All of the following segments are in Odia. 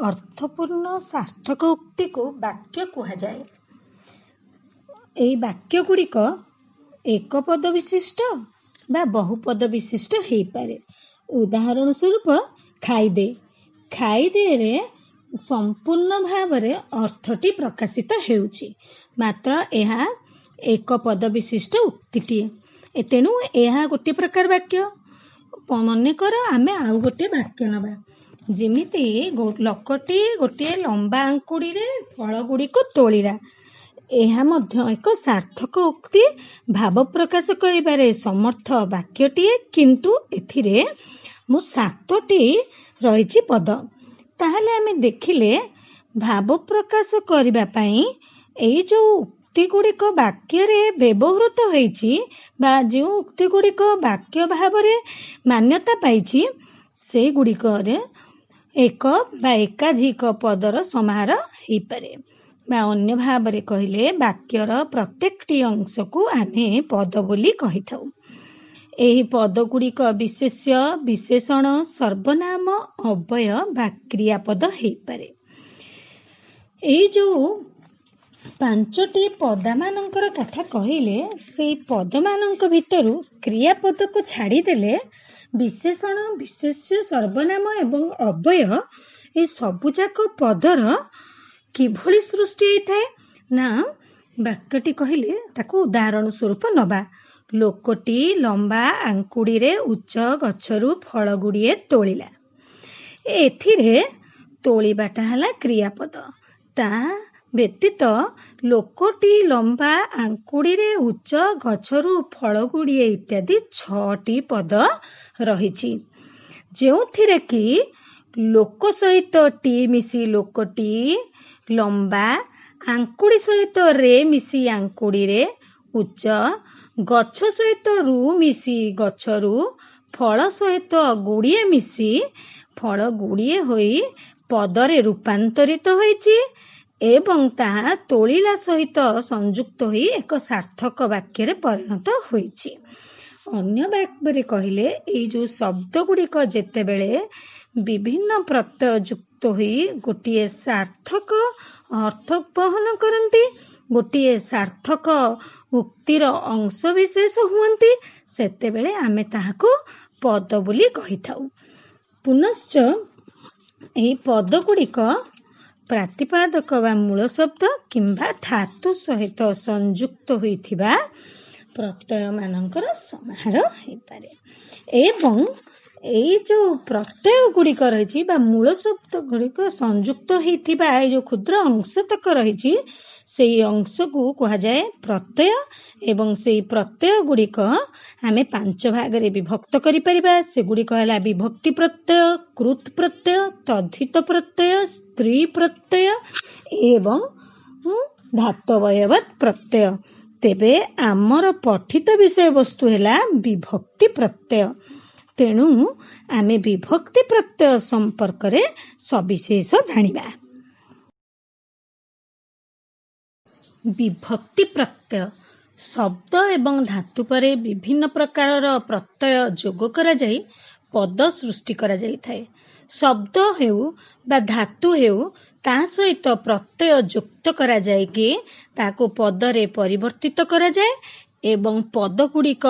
ଅର୍ଥପୂର୍ଣ୍ଣ ସାର୍ଥକ ଉକ୍ତିକୁ ବାକ୍ୟ କୁହାଯାଏ। ଏହି ବାକ୍ୟ ଗୁଡ଼ିକ ଏକ ପଦ ବିଶିଷ୍ଟ ବା ବହୁପଦ ବିଶିଷ୍ଟ ହେଇପାରେ। ଉଦାହରଣ ସ୍ୱରୂପ ଖାଇଦେ। ଖାଇଦେରେ ସମ୍ପୂର୍ଣ୍ଣ ଭାବରେ ଅର୍ଥଟି ପ୍ରକାଶିତ ହେଉଛି, ମାତ୍ର ଏହା ଏକ ପଦ ବିଶିଷ୍ଟ ଉକ୍ତିଟିଏ। ତେଣୁ ଏହା ଗୋଟିଏ ପ୍ରକାର ବାକ୍ୟ। ମନେକର ଆମେ ଆଉ ଗୋଟିଏ ବାକ୍ୟ ନେବା, ଯେମିତି ଲୋକଟି ଗୋଟିଏ ଲମ୍ବା ଆଙ୍କୁଡ଼ିରେ ଫଳ ଗୁଡ଼ିକୁ ତୋଳିଲା। ଏହା ମଧ୍ୟ ଏକ ସାର୍ଥକ ଉକ୍ତି, ଭାବ ପ୍ରକାଶ କରିବାରେ ସମର୍ଥ ବାକ୍ୟଟିଏ, କିନ୍ତୁ ଏଥିରେ ମୁଁ 7ଟି ରହିଛି ପଦ। ତାହେଲେ ଆମେ ଦେଖିଲେ ଭାବ ପ୍ରକାଶ କରିବା ପାଇଁ ଏଇ ଯେଉଁ ଉକ୍ତି ଗୁଡ଼ିକ ବାକ୍ୟରେ ବ୍ୟବହୃତ ହୋଇଛି ବା ଯେଉଁ ଉକ୍ତି ଗୁଡ଼ିକ ବାକ୍ୟ ଭାବରେ ମାନ୍ୟତା ପାଇଛି, ସେଗୁଡ଼ିକରେ ଏକ ବା ଏକାଧିକ ପଦର ସମାହାର ହେଇପାରେ। ବା ଅନ୍ୟ ଭାବରେ କହିଲେ ବାକ୍ୟର ପ୍ରତ୍ୟେକଟି ଅଂଶକୁ ଆମେ ପଦ ବୋଲି କହିଥାଉ। ଏହି ପଦ ଗୁଡ଼ିକ ବିଶେଷ୍ୟ, ବିଶେଷଣ, ସର୍ବନାମ, ଅବ୍ୟୟ ବା କ୍ରିୟାପଦ ହେଇପାରେ। ଏଇ ଯେଉଁ 5ଟି ପଦମାନଙ୍କର କଥା କହିଲେ, ସେଇ ପଦମାନଙ୍କ ଭିତରୁ କ୍ରିୟାପଦକୁ ଛାଡ଼ିଦେଲେ ବିଶେଷଣ, ବିଶେଷ୍ୟ, ସର୍ବନାମ ଏବଂ ଅବ୍ୟୟ ଏ ସବୁଯାକ ପଦର କିଭଳି ସୃଷ୍ଟି ହେଇଥାଏ ନା, ବାକ୍ୟଟି କହିଲେ ତାକୁ ଉଦାହରଣ ସ୍ୱରୂପ ନେବା। ଲୋକଟି ଲମ୍ବା ଆଙ୍କୁଡ଼ିରେ ଉଚ୍ଚ ଗଛରୁ ଫଳ ଗୁଡ଼ିଏ ତୋଳିଲା। ଏଥିରେ ତୋଳିବାଟା ହେଲା କ୍ରିୟାପଦ। ତା ବ୍ୟତୀତ ଲୋକଟି ଲମ୍ବା ଆଙ୍କୁଡ଼ିରେ ଉଚ୍ଚ ଗଛରୁ ଫଳ ଗୁଡ଼ିଏ ଇତ୍ୟାଦି 6ଟି ପଦ ରହିଛି, ଯେଉଁଥିରେ କି ଲୋକ ସହିତ ଟି ମିଶି ଲୋକଟି, ଲମ୍ବା ଆଙ୍କୁଡ଼ି ସହିତ ରେ ମିଶି ଆଙ୍କୁଡ଼ିରେ, ଉଚ୍ଚ ଗଛ ସହିତ ରୁ ମିଶି ଗଛରୁ, ଫଳ ସହିତ ଗୁଡ଼ିଏ ମିଶି ଫଳ ଗୁଡ଼ିଏ ହୋଇ ପଦରେ ରୂପାନ୍ତରିତ ହୋଇଛି ଏବଂ ତାହା ତୋଳିଲା ସହିତ ସଂଯୁକ୍ତ ହୋଇ ଏକ ସାର୍ଥକ ବାକ୍ୟରେ ପରିଣତ ହୋଇଛି। ଅନ୍ୟ ଭାବରେ କହିଲେ ଏଇ ଯେଉଁ ଶବ୍ଦ ଗୁଡ଼ିକ ଯେତେବେଳେ ବିଭିନ୍ନ ପ୍ରତ୍ୟୟ ଯୁକ୍ତ ହୋଇ ଗୋଟିଏ ସାର୍ଥକ ଅର୍ଥ ବହନ କରନ୍ତି, ଗୋଟିଏ ସାର୍ଥକ ଉକ୍ତିର ଅଂଶ ବିଶେଷ ହୁଅନ୍ତି, ସେତେବେଳେ ଆମେ ତାହାକୁ ପଦ ବୋଲି କହିଥାଉ। ପୁନଶ୍ଚ ଏହି ପଦ ଗୁଡ଼ିକ ପ୍ରାତିପାଦକ ବା ମୂଳ ଶବ୍ଦ କିମ୍ବା ଧାତୁ ସହିତ ସଂଯୁକ୍ତ ହୋଇଥିବା ପ୍ରତ୍ୟୟ ମାନଙ୍କର ସମାହାର ହେଇପାରେ। ଏବଂ ଏଇ ଯେଉଁ ପ୍ରତ୍ୟୟ ଗୁଡ଼ିକ ରହିଛି ବା ମୂଳ ଶବ୍ଦ ଗୁଡ଼ିକ ସଂଯୁକ୍ତ ହେଇଥିବା ଏଇ ଯେଉଁ କ୍ଷୁଦ୍ର ଅଂଶତକ ରହିଛି, ସେଇ ଅଂଶକୁ କୁହାଯାଏ ପ୍ରତ୍ୟୟ। ଏବଂ ସେଇ ପ୍ରତ୍ୟୟ ଗୁଡ଼ିକ ଆମେ 5 ଭାଗରେ ବିଭକ୍ତ କରିପାରିବା। ସେଗୁଡ଼ିକ ହେଲା ବିଭକ୍ତି ପ୍ରତ୍ୟୟ, କୃତ୍ ପ୍ରତ୍ୟୟ, ତଦ୍ଧିତ ପ୍ରତ୍ୟୟ, ସ୍ତ୍ରୀ ପ୍ରତ୍ୟୟ ଏବଂ ଧାତବୟବତ୍ ପ୍ରତ୍ୟୟ। ତେବେ ଆମର ପଠିତ ବିଷୟବସ୍ତୁ ହେଲା ବିଭକ୍ତି ପ୍ରତ୍ୟୟ। ତେଣୁ ଆମେ ବିଭକ୍ତି ପ୍ରତ୍ୟୟ ସମ୍ପର୍କରେ ସବିଶେଷ ଜାଣିବା। ବିଭକ୍ତି ପ୍ରତ୍ୟୟ ଶବ୍ଦ ଏବଂ ଧାତୁ ପରେ ବିଭିନ୍ନ ପ୍ରକାରର ପ୍ରତ୍ୟୟ ଯୋଗ କରାଯାଇ ପଦ ସୃଷ୍ଟି କରାଯାଇଥାଏ। ଶବ୍ଦ ହେଉ ବା ଧାତୁ ହେଉ, ତା ସହିତ ପ୍ରତ୍ୟୟ ଯୁକ୍ତ କରାଯାଇକି ତାକୁ ପଦରେ ପରିବର୍ତ୍ତିତ କରାଯାଏ ଏବଂ ପଦ ଗୁଡ଼ିକ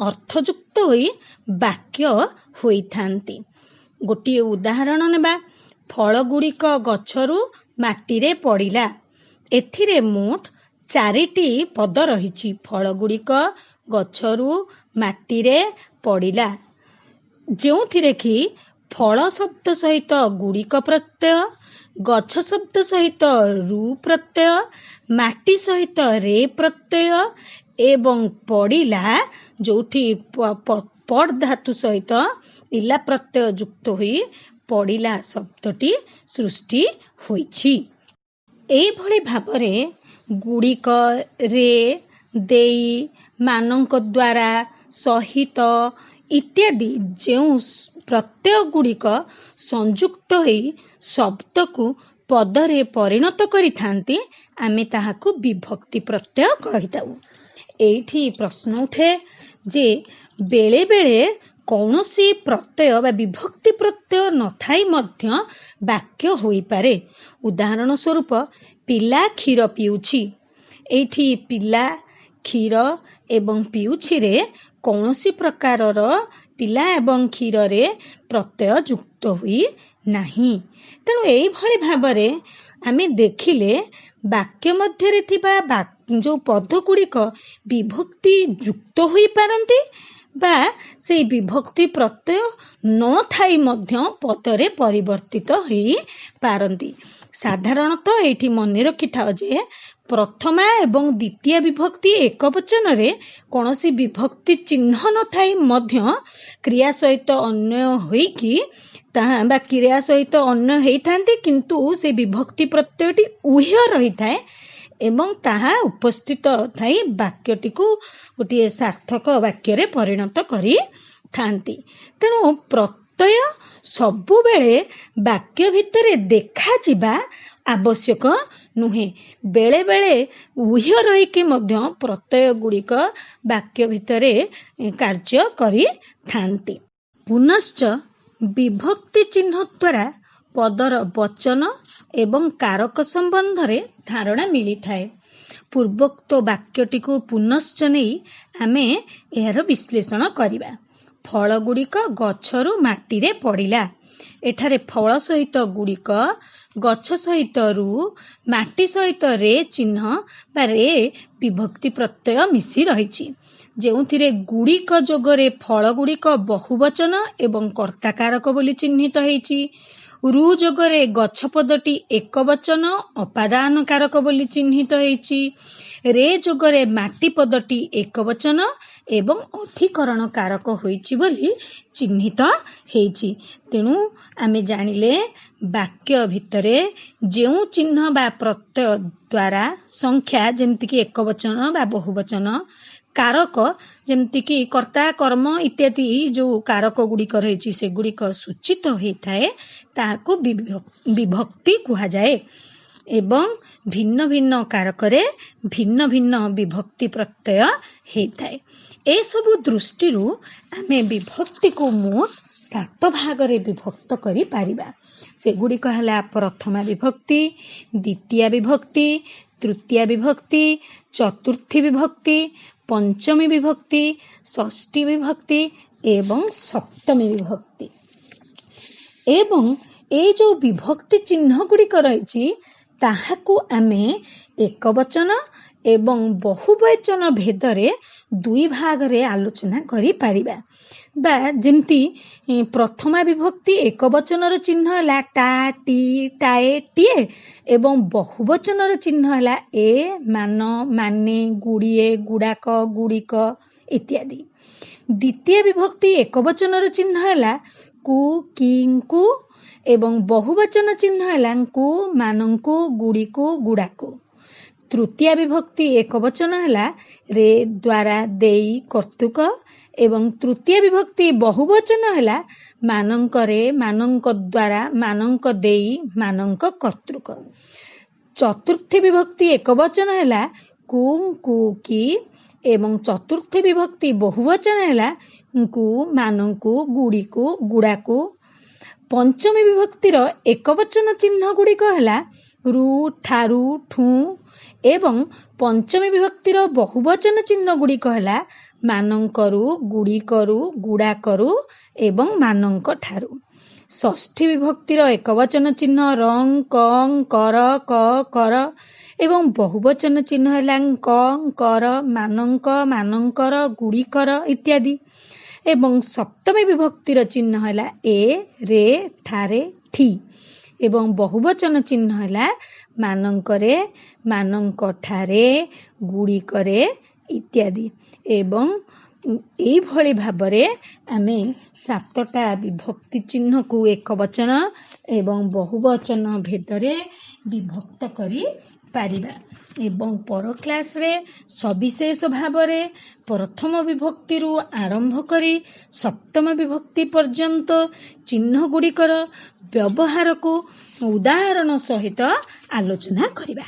ଅର୍ଥଯୁକ୍ତ ହୋଇ ବାକ୍ୟ ହୋଇଥାନ୍ତି। ଗୋଟିଏ ଉଦାହରଣ ନେବା। ଫଳ ଗୁଡ଼ିକ ଗଛରୁ ମାଟିରେ ପଡ଼ିଲା। ଏଥିରେ ମୋଟ 4ଟି ପଦ ରହିଛି। ଫଳ ଗୁଡ଼ିକ ଗଛରୁ ମାଟିରେ ପଡ଼ିଲା, ଯେଉଁଥିରେ କି ଫଳ ଶବ୍ଦ ସହିତ ଗୁଡ଼ିକ ପ୍ରତ୍ୟୟ, ଗଛ ଶବ୍ଦ ସହିତ ରୁ ପ୍ରତ୍ୟୟ, ମାଟି ସହିତ ରେ ପ୍ରତ୍ୟୟ ଏବଂ ପଡ଼ିଲା ଯେଉଁଠି ପଡ୍ ଧାତୁ ସହିତ ଇଲା ପ୍ରତ୍ୟୟ ଯୁକ୍ତ ହୋଇ ପଡ଼ିଲା ଶବ୍ଦଟି ସୃଷ୍ଟି ହୋଇଛି। ଏଇଭଳି ଭାବରେ ଗୁଡ଼ିକ, ରେ, ଦେଇ, ମାନଙ୍କ ଦ୍ୱାରା, ସହିତ ଇତ୍ୟାଦି ଯେଉଁ ପ୍ରତ୍ୟୟ ଗୁଡ଼ିକ ସଂଯୁକ୍ତ ହୋଇ ଶବ୍ଦକୁ ପଦରେ ପରିଣତ କରିଥାନ୍ତି, ଆମେ ତାହାକୁ ବିଭକ୍ତି ପ୍ରତ୍ୟୟ କହିଥାଉ। ଏଇଠି ପ୍ରଶ୍ନ ଉଠେ ଯେ ବେଳେ ବେଳେ କୌଣସି ପ୍ରତ୍ୟୟ ବା ବିଭକ୍ତି ପ୍ରତ୍ୟୟ ନଥାଇ ମଧ୍ୟ ବାକ୍ୟ ହୋଇପାରେ। ଉଦାହରଣ ସ୍ୱରୂପ ପିଲା କ୍ଷୀର ପିଉଛି। ଏଇଠି ପିଲା, କ୍ଷୀର ଏବଂ ପିଉଛିରେ କୌଣସି ପ୍ରକାରର ପିଲା ଏବଂ କ୍ଷୀରରେ ପ୍ରତ୍ୟୟ ଯୁକ୍ତ ହୋଇ ନାହିଁ। ତେଣୁ ଏଇଭଳି ଭାବରେ ଆମେ ଦେଖିଲେ ବାକ୍ୟ ମଧ୍ୟରେ ଥିବା ଯେଉଁ ପଦଗୁଡ଼ିକ ବିଭକ୍ତି ଯୁକ୍ତ ହୋଇପାରନ୍ତି ବା ସେଇ ବିଭକ୍ତି ପ୍ରତ୍ୟୟ ନଥାଇ ମଧ୍ୟ ପଦରେ ପରିବର୍ତ୍ତିତ ହୋଇପାରନ୍ତି। ସାଧାରଣତଃ ଏଇଠି ମନେ ରଖିଥାଅ ଯେ ପ୍ରଥମା ଏବଂ ଦ୍ୱିତୀୟ ବିଭକ୍ତି ଏକବଚନରେ କୌଣସି ବିଭକ୍ତି ଚିହ୍ନ ନଥାଇ ମଧ୍ୟ କ୍ରିୟା ସହିତ ଅନ୍ୱୟ ହୋଇକି ତାହା ବା କ୍ରିୟା ସହିତ ଅନ୍ୟ ହେଇଥାନ୍ତି, କିନ୍ତୁ ସେ ବିଭକ୍ତି ପ୍ରତ୍ୟୟଟି ଉହ୍ୟ ରହିଥାଏ ଏବଂ ତାହା ଉପସ୍ଥିତ ଥାଇ ବାକ୍ୟଟିକୁ ଗୋଟିଏ ସାର୍ଥକ ବାକ୍ୟରେ ପରିଣତ କରିଥାନ୍ତି। ତେଣୁ ପ୍ରତ୍ୟୟ ସବୁବେଳେ ବାକ୍ୟ ଭିତରେ ଦେଖାଯିବା ଆବଶ୍ୟକ ନୁହେଁ। ବେଳେ ବେଳେ ଉହ୍ୟ ରହିକି ମଧ୍ୟ ପ୍ରତ୍ୟୟ ଗୁଡ଼ିକ ବାକ୍ୟ ଭିତରେ କାର୍ଯ୍ୟ କରିଥାନ୍ତି। ପୁନଶ୍ଚ ବିଭକ୍ତି ଚିହ୍ନ ଦ୍ୱାରା ପଦର ବଚନ ଏବଂ କାରକ ସମ୍ବନ୍ଧରେ ଧାରଣା ମିଳିଥାଏ। ପୂର୍ବୋକ୍ତ ବାକ୍ୟଟିକୁ ପୁନଶ୍ଚ ନେଇ ଆମେ ଏହାର ବିଶ୍ଳେଷଣ କରିବା। ଫଳ ଗୁଡ଼ିକ ଗଛରୁ ମାଟିରେ ପଡ଼ିଲା। ଏଠାରେ ଫଳ ସହିତ ଗୁଡ଼ିକ, ଗଛ ସହିତ ରୁ, ମାଟି ସହିତ ରେ ଚିହ୍ନ ବା ରେ ବିଭକ୍ତି ପ୍ରତ୍ୟୟ ମିଶି ରହିଛି, ଯେଉଁଥିରେ ଗୁଡ଼ିକ ଯୋଗରେ ଫଳ ଗୁଡ଼ିକ ବହୁବଚନ ଏବଂ କର୍ତ୍ତାକାରକ ବୋଲି ଚିହ୍ନିତ ହେଇଛି। ରୁ ଯୋଗରେ ଗଛ ପଦଟି ଏକବଚନ ଅପାଦାନ କାରକ ବୋଲି ଚିହ୍ନିତ ହେଇଛି। ରେ ଯୋଗରେ ମାଟି ପଦଟି ଏକବଚନ ଏବଂ ଅଧିକରଣ କାରକ ହୋଇଛି ବୋଲି ଚିହ୍ନିତ ହେଇଛି। ତେଣୁ ଆମେ ଜାଣିଲେ ବାକ୍ୟ ଭିତରେ ଯେଉଁ ଚିହ୍ନ ବା ପ୍ରତ୍ୟୟ ଦ୍ୱାରା ସଂଖ୍ୟା ଯେମିତିକି ଏକବଚନ ବା ବହୁବଚନ, କାରକ ଯେମିତିକି କର୍ତ୍ତା, କର୍ମ ଇତ୍ୟାଦି ଯେଉଁ କାରକ ଗୁଡ଼ିକ ରହିଛି ସେଗୁଡ଼ିକ ସୂଚିତ ହୋଇଥାଏ, ତାହାକୁ ବିଭକ୍ତି କୁହାଯାଏ। ଏବଂ ଭିନ୍ନ ଭିନ୍ନ କାରକରେ ଭିନ୍ନ ଭିନ୍ନ ବିଭକ୍ତି ପ୍ରତ୍ୟୟ ହେଇଥାଏ। ଏସବୁ ଦୃଷ୍ଟିରୁ ଆମେ ବିଭକ୍ତିକୁ ମୋଟ 7 ଭାଗରେ ବିଭକ୍ତ କରିପାରିବା। ସେଗୁଡ଼ିକ ହେଲା ପ୍ରଥମା ବିଭକ୍ତି, ଦ୍ୱିତୀୟା ବିଭକ୍ତି, ତୃତୀୟା ବିଭକ୍ତି, ଚତୁର୍ଥୀ ବିଭକ୍ତି, ପଞ୍ଚମୀ ବିଭକ୍ତି, ଷଷ୍ଠୀ ବିଭକ୍ତି ଏବଂ ସପ୍ତମୀ ବିଭକ୍ତି। ଏବଂ ଏଇ ଯେଉଁ ବିଭକ୍ତି ଚିହ୍ନ ଗୁଡ଼ିକ ରହିଛି ତାହାକୁ ଆମେ ଏକବଚନ ଏବଂ ବହୁବଚନ ଭେଦରେ 2 ଭାଗରେ ଆଲୋଚନା କରିପାରିବା। ବା ଯେମିତି ପ୍ରଥମା ବିଭକ୍ତି ଏକବଚନର ଚିହ୍ନ ହେଲା ଟା, ଟି, ଟାଏ, ଟିଏ ଏବଂ ବହୁବଚନର ଚିହ୍ନ ହେଲା ଏ, ମାନ, ମାନେ, ଗୁଡ଼ିଏ, ଗୁଡ଼ାକ, ଗୁଡ଼ିକ ଇତ୍ୟାଦି। ଦ୍ୱିତୀୟ ବିଭକ୍ତି ଏକବଚନର ଚିହ୍ନ ହେଲା କୁ, କି, ଙ୍କୁ ଏବଂ ବହୁବଚନ ଚିହ୍ନ ହେଲା ଙ୍କୁ, ମାନଙ୍କୁ, ଗୁଡ଼ିକୁ, ଗୁଡ଼ାକୁ। ତୃତୀୟ ବିଭକ୍ତି ଏକବଚନ ହେଲା ରେ, ଦ୍ୱାରା, ଦେଇ, କର୍ତ୍ତୃକ ଏବଂ ତୃତୀୟ ବିଭକ୍ତି ବହୁବଚନ ହେଲା ମାନଙ୍କରେ, ମାନଙ୍କ ଦ୍ୱାରା, ମାନଙ୍କ ଦେଇ, ମାନଙ୍କ କର୍ତ୍ତୃକ। ଚତୁର୍ଥୀ ବିଭକ୍ତି ଏକବଚନ ହେଲା କୁ, ଙ୍କୁ, କି ଏବଂ ଚତୁର୍ଥୀ ବିଭକ୍ତି ବହୁବଚନ ହେଲା ଙ୍କୁ, ମାନଙ୍କୁ, ଗୁଡ଼ିକୁ, ଗୁଡ଼ାକୁ। ପଞ୍ଚମୀ ବିଭକ୍ତିର ଏକବଚନ ଚିହ୍ନ ଗୁଡ଼ିକ ହେଲା ରୁ, ଠାରୁ, ଠୁ ଏବଂ ପଞ୍ଚମୀ ବିଭକ୍ତିର ବହୁବଚନ ଚିହ୍ନ ଗୁଡ଼ିକ ହେଲା ମାନଙ୍କରୁ, ଗୁଡ଼ିକରୁ, ଗୁଡ଼ାକରୁ ଏବଂ ମାନଙ୍କ ଠାରୁ। ଷଷ୍ଠୀ ବିଭକ୍ତିର ଏକବଚନ ଚିହ୍ନ ରଂ, କଂ, କର, କ, କର ଏବଂ ବହୁବଚନ ଚିହ୍ନ ହେଲା ଙ୍କ, ଙ୍କର, ମାନଙ୍କ, ମାନଙ୍କର, ଗୁଡ଼ିକର ଇତ୍ୟାଦି। ଏବଂ ସପ୍ତମୀ ବିଭକ୍ତିର ଚିହ୍ନ ହେଲା ଏ, ରେ, ଠାରେ, ଠି ଏବଂ ବହୁବଚନ ଚିହ୍ନ ହେଲା ମାନଙ୍କରେ, ମାନଙ୍କ ଠାରେ, ଗୁଡ଼ିକରେ ଇତ୍ୟାଦି। ଏବଂ ଏଇଭଳି ଭାବରେ ଆମେ 7ଟା ବିଭକ୍ତି ଚିହ୍ନକୁ ଏକବଚନ ଏବଂ ବହୁବଚନ ଭେଦରେ ବିଭକ୍ତ କରିପାରିବା। ଏବଂ ପର କ୍ଲାସରେ ସବିଶେଷ ଭାବରେ ପ୍ରଥମ ବିଭକ୍ତିରୁ ଆରମ୍ଭ କରି ସପ୍ତମ ବିଭକ୍ତି ପର୍ଯ୍ୟନ୍ତ ଚିହ୍ନ ଗୁଡ଼ିକର ବ୍ୟବହାରକୁ ଉଦାହରଣ ସହିତ ଆଲୋଚନା କରିବା।